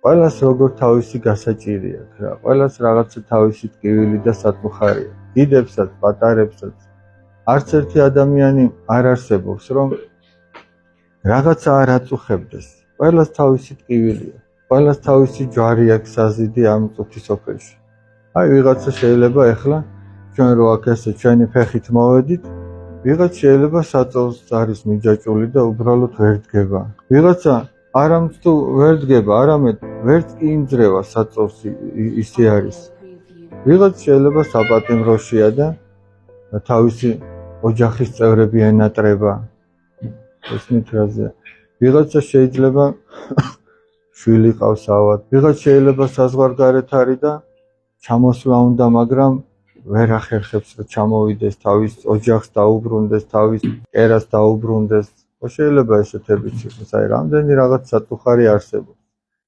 ყველას როგორ თავისი გასაჭირი აქვს რა. ყველას რაღაცა თავისი ტკივილი და საწუხარი აქვს. დიდებსაც, პატარებსაც. არც ერთი ადამიანი არ არსებობს, რომ რაღაცა არ აწუხებდეს. ყველას თავისი ტკივილი აქვს. ყველას თავისი ჯვარი აქვს საზიდი ამ წუთის სოფელში. აი ვიღაცა შეიძლება ეხლა ჩვენ რო აქ ესე ჩვენი ფეხით მოვედით, ვიღაც შეიძლება საწოლს არის მიჯაჭული და უბრალოდ ვერ დგება. ვიღაცა არამც თუ ვერ დგება, არამედ ვერც კი იმძრევა საწოლს ისე არის. ვიღაც შეიძლება საპატიმროშია და თავისი ოჯახის წევრები ენატრება. ესმით რაზეა. ვიღაცა შეიძლება შვილი ყავს ავად. ვიღაც შეიძლება საზღვარგარეთ არის და ჩამოსვლა უნდა, მაგრამ ვერ ახერხებს რომ ჩამოვიდეს, თავის ოჯახს დაუბრუნდეს, თავის კერას დაუბრუნდეს. შეიძლება ესეთებიც იყოს, აი რამდენი რაღაც საწუხარი არსებობს.